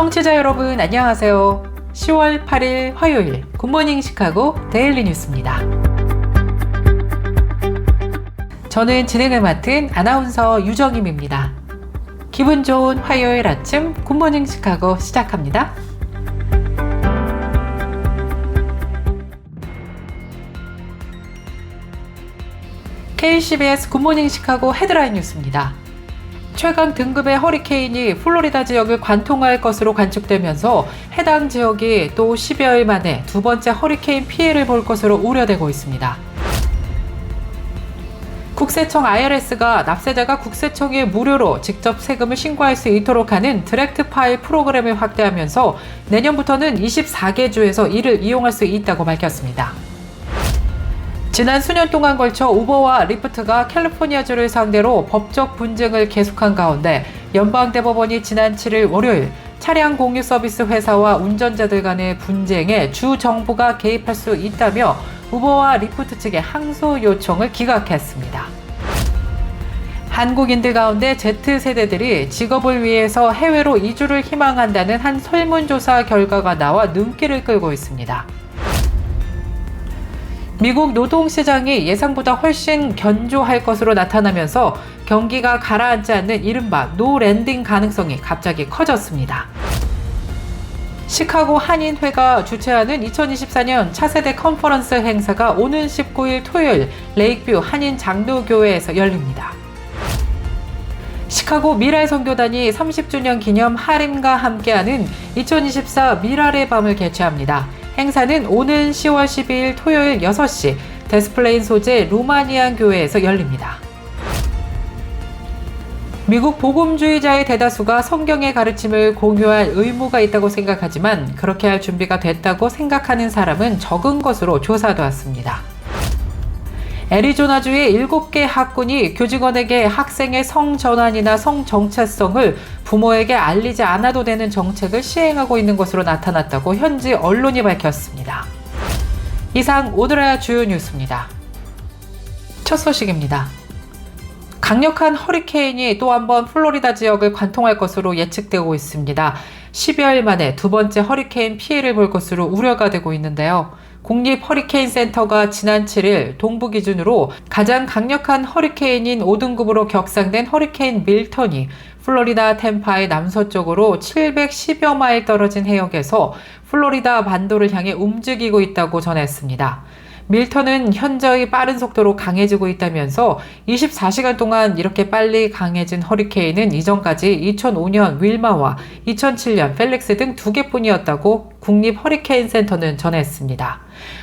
청취자 여러분 안녕하세요. 10월 8일 화요일 굿모닝 시카고 데일리 뉴스입니다. 저는 진행을 맡은 아나운서 유정임입니다. 기분 좋은 화요일 아침 굿모닝 시카고 시작합니다. KCBS 굿모닝 시카고 헤드라인 뉴스입니다. 최강 등급의 허리케인이 플로리다 지역을 관통할 것으로 관측되면서 해당 지역이 또 10여일 만에 두 번째 허리케인 피해를 볼 것으로 우려되고 있습니다. 국세청 IRS가 납세자가 국세청에 무료로 직접 세금을 신고할 수 있도록 하는 디렉트 파일 프로그램을 확대하면서 내년부터는 24개 주에서 이를 이용할 수 있다고 밝혔습니다. 지난 수년 동안 걸쳐 우버와 리프트가 캘리포니아주를 상대로 법적 분쟁을 계속한 가운데 연방대법원이 지난 7일 월요일 차량 공유 서비스 회사와 운전자들 간의 분쟁에 주 정부가 개입할 수 있다며 우버와 리프트 측의 항소 요청을 기각했습니다. 한국인들 가운데 Z세대들이 직업을 위해서 해외로 이주를 희망한다는 한 설문조사 결과가 나와 눈길을 끌고 있습니다. 미국 노동시장이 예상보다 훨씬 견조할 것으로 나타나면서 경기가 가라앉지 않는 이른바 노랜딩 가능성이 갑자기 커졌습니다. 시카고 한인회가 주최하는 2024년 차세대 컨퍼런스 행사가 오는 19일 토요일 레이크뷰 한인 장로교회에서 열립니다. 시카고 미랄 선교단이 30주년 기념 하림과 함께하는 2024 미랄의 밤을 개최합니다. 행사는 오는 10월 12일 토요일 6시 데스플레인 소재 루마니안 교회에서 열립니다. 미국 복음주의자의 대다수가 성경의 가르침을 공유할 의무가 있다고 생각하지만 그렇게 할 준비가 됐다고 생각하는 사람은 적은 것으로 조사되었습니다. 애리조나주의 7개 학군이 교직원에게 학생의 성전환이나 성정체성을 부모에게 알리지 않아도 되는 정책을 시행하고 있는 것으로 나타났다고 현지 언론이 밝혔습니다. 이상 오늘의 주요 뉴스입니다. 첫 소식입니다. 강력한 허리케인이 또 한 번 플로리다 지역을 관통할 것으로 예측되고 있습니다. 10여일 만에 두 번째 허리케인 피해를 볼 것으로 우려가 되고 있는데요. 국립 허리케인 센터가 지난 7일 동부 기준으로 가장 강력한 허리케인인 5등급으로 격상된 허리케인 밀턴이 플로리다 템파의 남서쪽으로 710여 마일 떨어진 해역에서 플로리다 반도를 향해 움직이고 있다고 전했습니다. 밀턴은 현저히 빠른 속도로 강해지고 있다면서 24시간 동안 이렇게 빨리 강해진 허리케인은 이전까지 2005년 윌마와 2007년 펠릭스 등 2개뿐이었다고 국립 허리케인 센터는 전했습니다.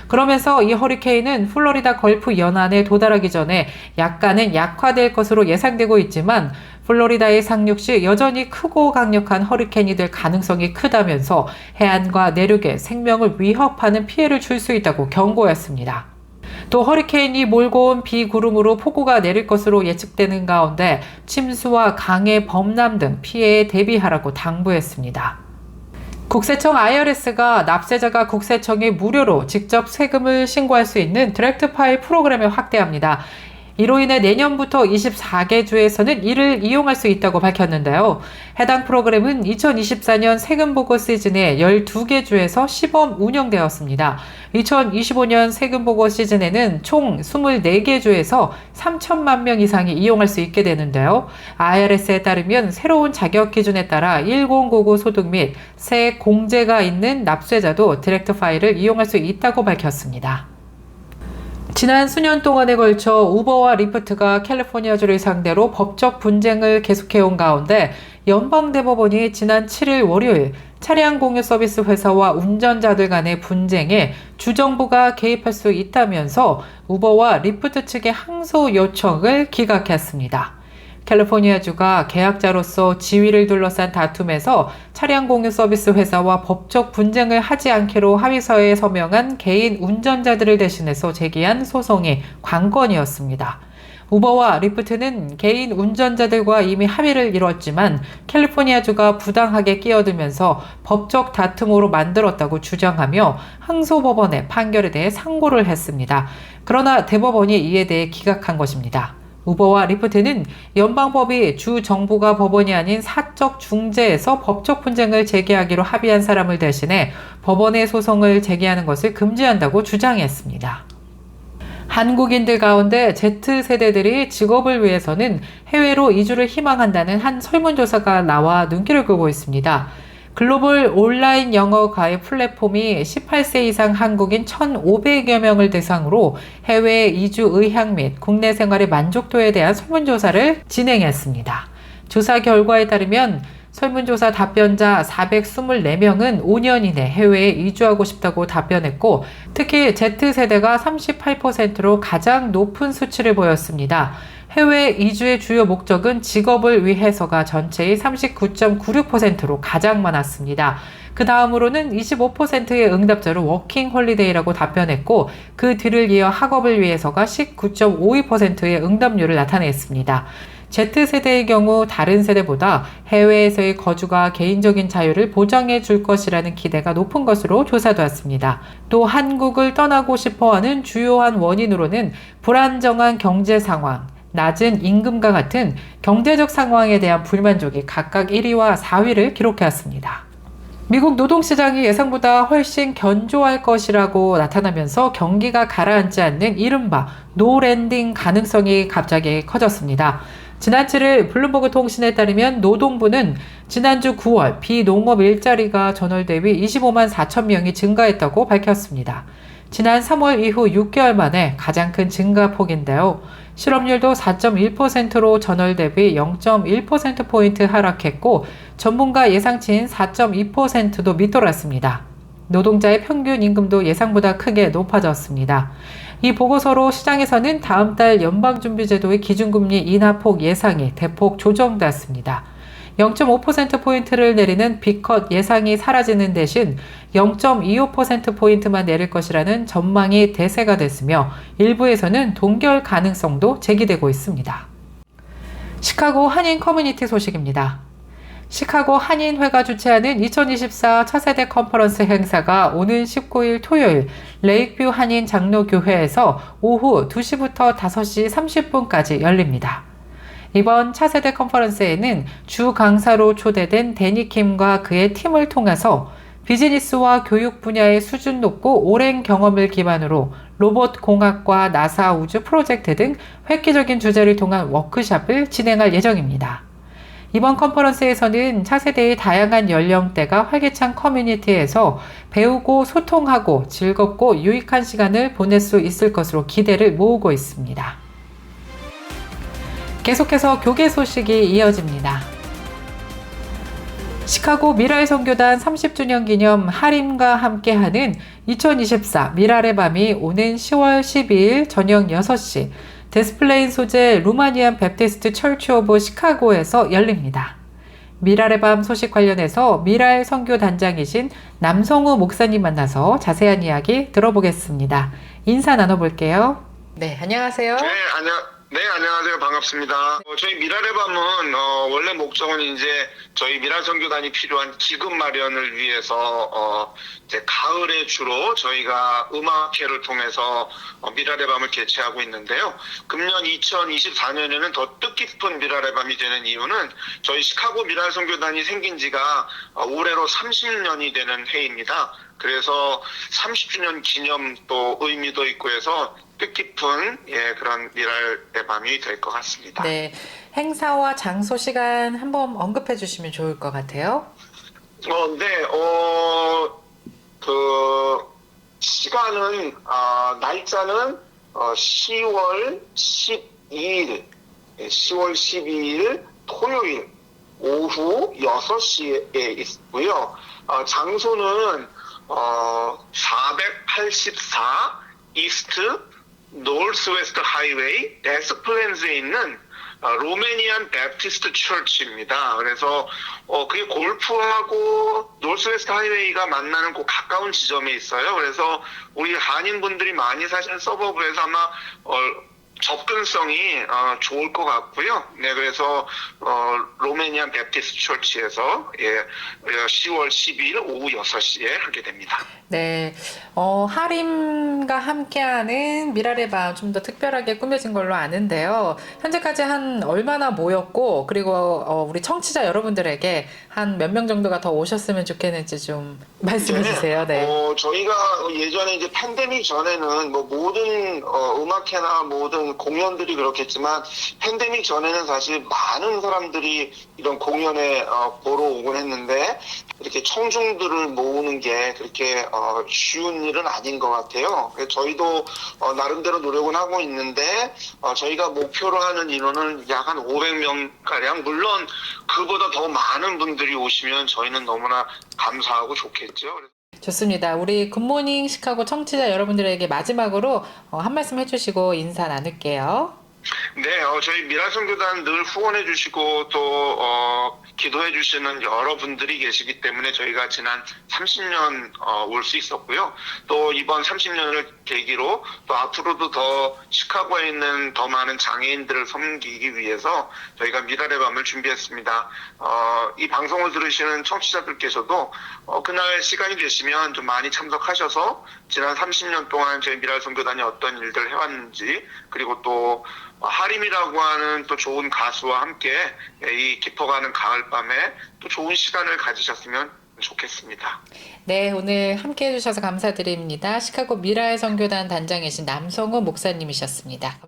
그러면서 이 허리케인은 플로리다 걸프 연안에 도달하기 전에 약간은 약화될 것으로 예상되고 있지만 플로리다에 상륙 시 여전히 크고 강력한 허리케인이 될 가능성이 크다면서 해안과 내륙에 생명을 위협하는 피해를 줄 수 있다고 경고했습니다. 또 허리케인이 몰고 온 비구름으로 폭우가 내릴 것으로 예측되는 가운데 침수와 강의 범람 등 피해에 대비하라고 당부했습니다. 국세청 IRS가 납세자가 국세청에 무료로 직접 세금을 신고할 수 있는 디렉트 파일 프로그램을 확대합니다. 이로 인해 내년부터 24개 주에서는 이를 이용할 수 있다고 밝혔는데요. 해당 프로그램은 2024년 세금보고 시즌에 12개 주에서 시범 운영되었습니다. 2025년 세금보고 시즌에는 총 24개 주에서 3천만 명 이상이 이용할 수 있게 되는데요. IRS에 따르면 새로운 자격 기준에 따라 1099 소득 및 세 공제가 있는 납세자도 디렉트 파일을 이용할 수 있다고 밝혔습니다. 지난 수년 동안에 걸쳐 우버와 리프트가 캘리포니아주를 상대로 법적 분쟁을 계속해온 가운데 연방대법원이 지난 7일 월요일 차량 공유 서비스 회사와 운전자들 간의 분쟁에 주정부가 개입할 수 있다면서 우버와 리프트 측의 항소 요청을 기각했습니다. 캘리포니아주가 계약자로서 지위를 둘러싼 다툼에서 차량 공유 서비스 회사와 법적 분쟁을 하지 않기로 합의서에 서명한 개인 운전자들을 대신해서 제기한 소송이 관건이었습니다. 우버와 리프트는 개인 운전자들과 이미 합의를 이뤘지만 캘리포니아주가 부당하게 끼어들면서 법적 다툼으로 만들었다고 주장하며 항소법원의 판결에 대해 상고를 했습니다. 그러나 대법원이 이에 대해 기각한 것입니다. 우버와 리프트는 연방법이 주 정부가 법원이 아닌 사적 중재에서 법적 분쟁을 제기하기로 합의한 사람을 대신해 법원에 소송을 제기하는 것을 금지한다고 주장했습니다. 한국인들 가운데 Z세대들이 직업을 위해서는 해외로 이주를 희망한다는 한 설문조사가 나와 눈길을 끌고 있습니다. 글로벌 온라인 영어 과외 플랫폼이 18세 이상 한국인 1,500여 명을 대상으로 해외 이주 의향 및 국내 생활의 만족도에 대한 설문조사를 진행했습니다. 조사 결과에 따르면 설문조사 답변자 424명은 5년 이내 해외에 이주하고 싶다고 답변했고, 특히 Z세대가 38%로 가장 높은 수치를 보였습니다. 해외 이주의 주요 목적은 직업을 위해서가 전체의 39.96%로 가장 많았습니다. 그 다음으로는 25%의 응답자로 워킹 홀리데이라고 답변했고, 그 뒤를 이어 학업을 위해서가 19.52%의 응답률을 나타냈습니다. Z세대의 경우 다른 세대보다 해외에서의 거주가 개인적인 자유를 보장해 줄 것이라는 기대가 높은 것으로 조사되었습니다. 또 한국을 떠나고 싶어하는 주요한 원인으로는 불안정한 경제 상황, 낮은 임금과 같은 경제적 상황에 대한 불만족이 각각 1위와 4위를 기록하였습니다. 미국 노동시장이 예상보다 훨씬 견조할 것이라고 나타나면서 경기가 가라앉지 않는 이른바 노랜딩 가능성이 갑자기 커졌습니다. 지난 7일 블룸버그 통신에 따르면 노동부는 지난주 9월 비농업 일자리가 전월 대비 25만 4천 명이 증가했다고 밝혔습니다. 지난 3월 이후 6개월 만에 가장 큰 증가폭인데요. 실업률도 4.1%로 전월 대비 0.1%포인트 하락했고, 전문가 예상치인 4.2%도 밑돌았습니다. 노동자의 평균 임금도 예상보다 크게 높아졌습니다. 이 보고서로 시장에서는 다음 달 연방준비제도의 기준금리 인하폭 예상이 대폭 조정됐습니다. 0.5%포인트를 내리는 B컷 예상이 사라지는 대신 0.25%포인트만 내릴 것이라는 전망이 대세가 됐으며, 일부에서는 동결 가능성도 제기되고 있습니다. 시카고 한인 커뮤니티 소식입니다. 시카고 한인회가 주최하는 2024 차세대 컨퍼런스 행사가 오는 19일 토요일 레이크뷰 한인 장로교회에서 오후 2시부터 5시 30분까지 열립니다. 이번 차세대 컨퍼런스에는 주 강사로 초대된 데니 킴과 그의 팀을 통해서 비즈니스와 교육 분야의 수준 높고 오랜 경험을 기반으로 로봇 공학과 나사 우주 프로젝트 등 획기적인 주제를 통한 워크숍을 진행할 예정입니다. 이번 컨퍼런스에서는 차세대의 다양한 연령대가 활기찬 커뮤니티에서 배우고 소통하고 즐겁고 유익한 시간을 보낼 수 있을 것으로 기대를 모으고 있습니다. 계속해서 교계 소식이 이어집니다. 시카고 미랄 선교단 30주년 기념 하림과 함께하는 2024 미랄의 밤이 오는 10월 12일 저녁 6시 데스플레인 소재 루마니안 베프티스트 철치 오브 시카고에서 열립니다. 미랄의 밤 소식 관련해서 미랄 선교단장이신 남성우 목사님 만나서 자세한 이야기 들어보겠습니다. 인사 나눠볼게요. 네, 안녕하세요. 네, 안녕하세요. 반갑습니다. 저희 미랄의 밤은 원래 목적은 이제 저희 미랄 선교단이 필요한 기금 마련을 위해서 이제 가을에 주로 저희가 음악회를 통해서 미랄의 밤을 개최하고 있는데요. 금년 2024년에는 더 뜻깊은 미랄의 밤이 되는 이유는 저희 시카고 미랄 선교단이 생긴 지가 올해로 30년이 되는 해입니다. 그래서 30주년 기념 또 의미도 있고 해서 뜻깊은 그런 미랄의 밤이 될 것 같습니다. 네, 행사와 장소 시간 한번 언급해 주시면 좋을 것 같아요. 그 시간은 날짜는 10월 12일 토요일 오후 6시에 있고요. 장소는 484 이스트 노스웨스트 하이웨이 데스플랜스에 있는 로메니안 베프티스트 처치입니다. 그래서 그게 골프하고 노스웨스트 하이웨이가 만나는 그 가까운 지점에 있어요. 그래서 우리 한인분들이 많이 사시는 서버브에서 아마 접근성이 좋을 것 같고요. 네, 그래서 로메니안 베프티스트 철치에서 10월 12일 오후 6시에 하게 됩니다. 네, 하림과 함께하는 미랄의 밤 좀 더 특별하게 꾸며진 걸로 아는데요. 현재까지 한 얼마나 모였고, 그리고 우리 청취자 여러분들에게 한 몇 명 정도가 더 오셨으면 좋겠는지 좀 말씀해 주세요. 네. 저희가 예전에 이제 팬데믹 전에는 뭐 모든 음악회나 모든 공연들이 그렇겠지만 팬데믹 전에는 사실 많은 사람들이 이런 공연에 보러 오곤 했는데 이렇게 청중들을 모으는 게 그렇게 쉬운 일은 아닌 것 같아요. 저희도 나름대로 노력은 하고 있는데 저희가 목표로 하는 인원은 약 한 500명 가량. 물론 그보다 더 많은 분들이 오시면 저희는 너무나 감사하고 좋겠죠. 좋습니다. 우리 굿모닝 시카고 청취자 여러분들에게 마지막으로 한 말씀 해주시고 인사 나눌게요. 네, 저희 미라선교단 늘 후원해 주시고 또 기도해 주시는 여러분들이 계시기 때문에 저희가 지난 30년 올 수 있었고요. 또 이번 30년을 계기로 또 앞으로도 더 시카고에 있는 더 많은 장애인들을 섬기기 위해서 저희가 미랄의 밤을 준비했습니다. 이 방송을 들으시는 청취자들께서도 그날 시간이 되시면 좀 많이 참석하셔서 지난 30년 동안 저희 미랄선교단이 어떤 일들을 해왔는지, 그리고 또 하림이라고 하는 또 좋은 가수와 함께 이 깊어가는 가을밤에 또 좋은 시간을 가지셨으면 좋겠습니다. 네, 오늘 함께 해주셔서 감사드립니다. 시카고 미랄 선교단 단장이신 남성우 목사님이셨습니다.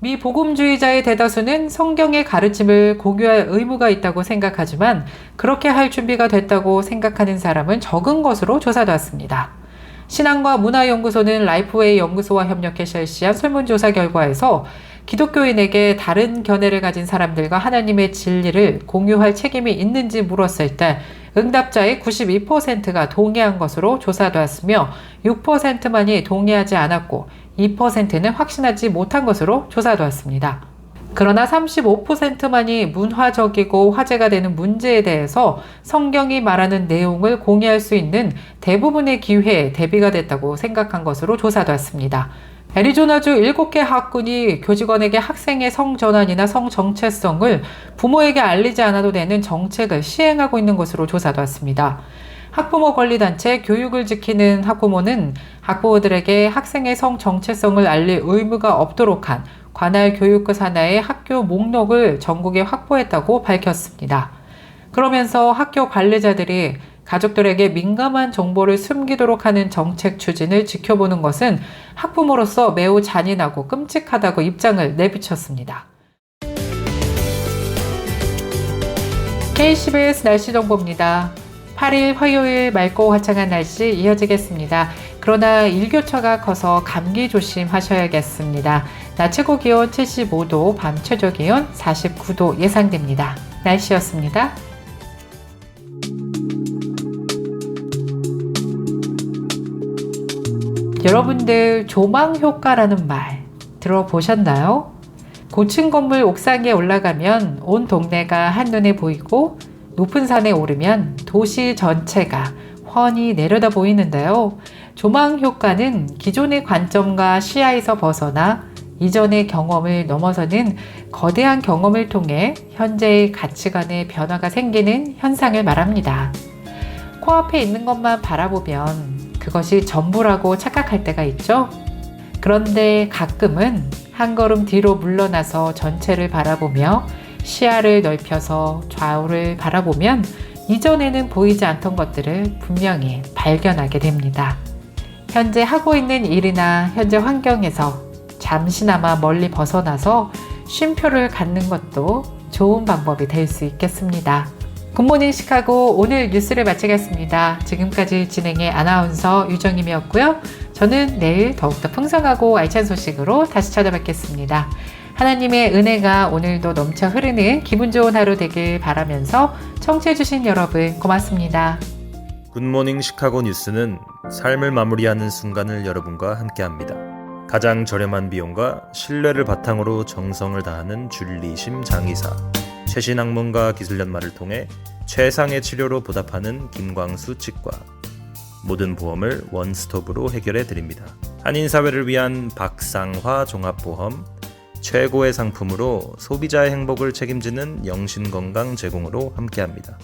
미복음주의자의 대다수는 성경의 가르침을 공유할 의무가 있다고 생각하지만 그렇게 할 준비가 됐다고 생각하는 사람은 적은 것으로 조사되었습니다. 신앙과 문화연구소는 라이프웨이 연구소와 협력해 실시한 설문조사 결과에서 기독교인에게 다른 견해를 가진 사람들과 하나님의 진리를 공유할 책임이 있는지 물었을 때 응답자의 92%가 동의한 것으로 조사되었으며 6%만이 동의하지 않았고 2%는 확신하지 못한 것으로 조사되었습니다. 그러나 35%만이 문화적이고 화제가 되는 문제에 대해서 성경이 말하는 내용을 공유할 수 있는 대부분의 기회에 대비가 됐다고 생각한 것으로 조사되었습니다. 애리조나주 7개 학군이 교직원에게 학생의 성전환이나 성정체성을 부모에게 알리지 않아도 되는 정책을 시행하고 있는 것으로 조사되었습니다. 학부모 권리단체 교육을 지키는 학부모는 학부모들에게 학생의 성정체성을 알릴 의무가 없도록 한 관할 교육부 산하의 학교 목록을 전국에 확보했다고 밝혔습니다. 그러면서 학교 관리자들이 가족들에게 민감한 정보를 숨기도록 하는 정책 추진을 지켜보는 것은 학부모로서 매우 잔인하고 끔찍하다고 입장을 내비쳤습니다. KCBS 날씨 정보입니다. 8일 화요일 맑고 화창한 날씨 이어지겠습니다. 그러나 일교차가 커서 감기 조심하셔야겠습니다. 낮 최고 기온 75도, 밤 최저 기온 49도 예상됩니다. 날씨였습니다. 여러분들 조망 효과라는 말 들어보셨나요? 고층 건물 옥상에 올라가면 온 동네가 한눈에 보이고 높은 산에 오르면 도시 전체가 훤히 내려다 보이는데요. 조망 효과는 기존의 관점과 시야에서 벗어나 이전의 경험을 넘어서는 거대한 경험을 통해 현재의 가치관의 변화가 생기는 현상을 말합니다. 코앞에 있는 것만 바라보면 그것이 전부라고 착각할 때가 있죠. 그런데 가끔은 한 걸음 뒤로 물러나서 전체를 바라보며 시야를 넓혀서 좌우를 바라보면 이전에는 보이지 않던 것들을 분명히 발견하게 됩니다. 현재 하고 있는 일이나 현재 환경에서 잠시나마 멀리 벗어나서 쉼표를 갖는 것도 좋은 방법이 될 수 있겠습니다. 굿모닝 시카고 오늘 뉴스를 마치겠습니다. 지금까지 진행의 아나운서 유정임이었고요. 저는 내일 더욱더 풍성하고 알찬 소식으로 다시 찾아뵙겠습니다. 하나님의 은혜가 오늘도 넘쳐 흐르는 기분 좋은 하루 되길 바라면서 청취해주신 여러분 고맙습니다. 굿모닝 시카고 뉴스는 삶을 마무리하는 순간을 여러분과 함께합니다. 가장 저렴한 비용과 신뢰를 바탕으로 정성을 다하는 줄리심 장의사, 최신 학문과 기술 연마를 통해 최상의 치료로 보답하는 김광수 치과. 모든 보험을 원스톱으로 해결해 드립니다. 한인사회를 위한 박상화 종합보험, 최고의 상품으로 소비자의 행복을 책임지는 영신건강 제공으로 함께합니다.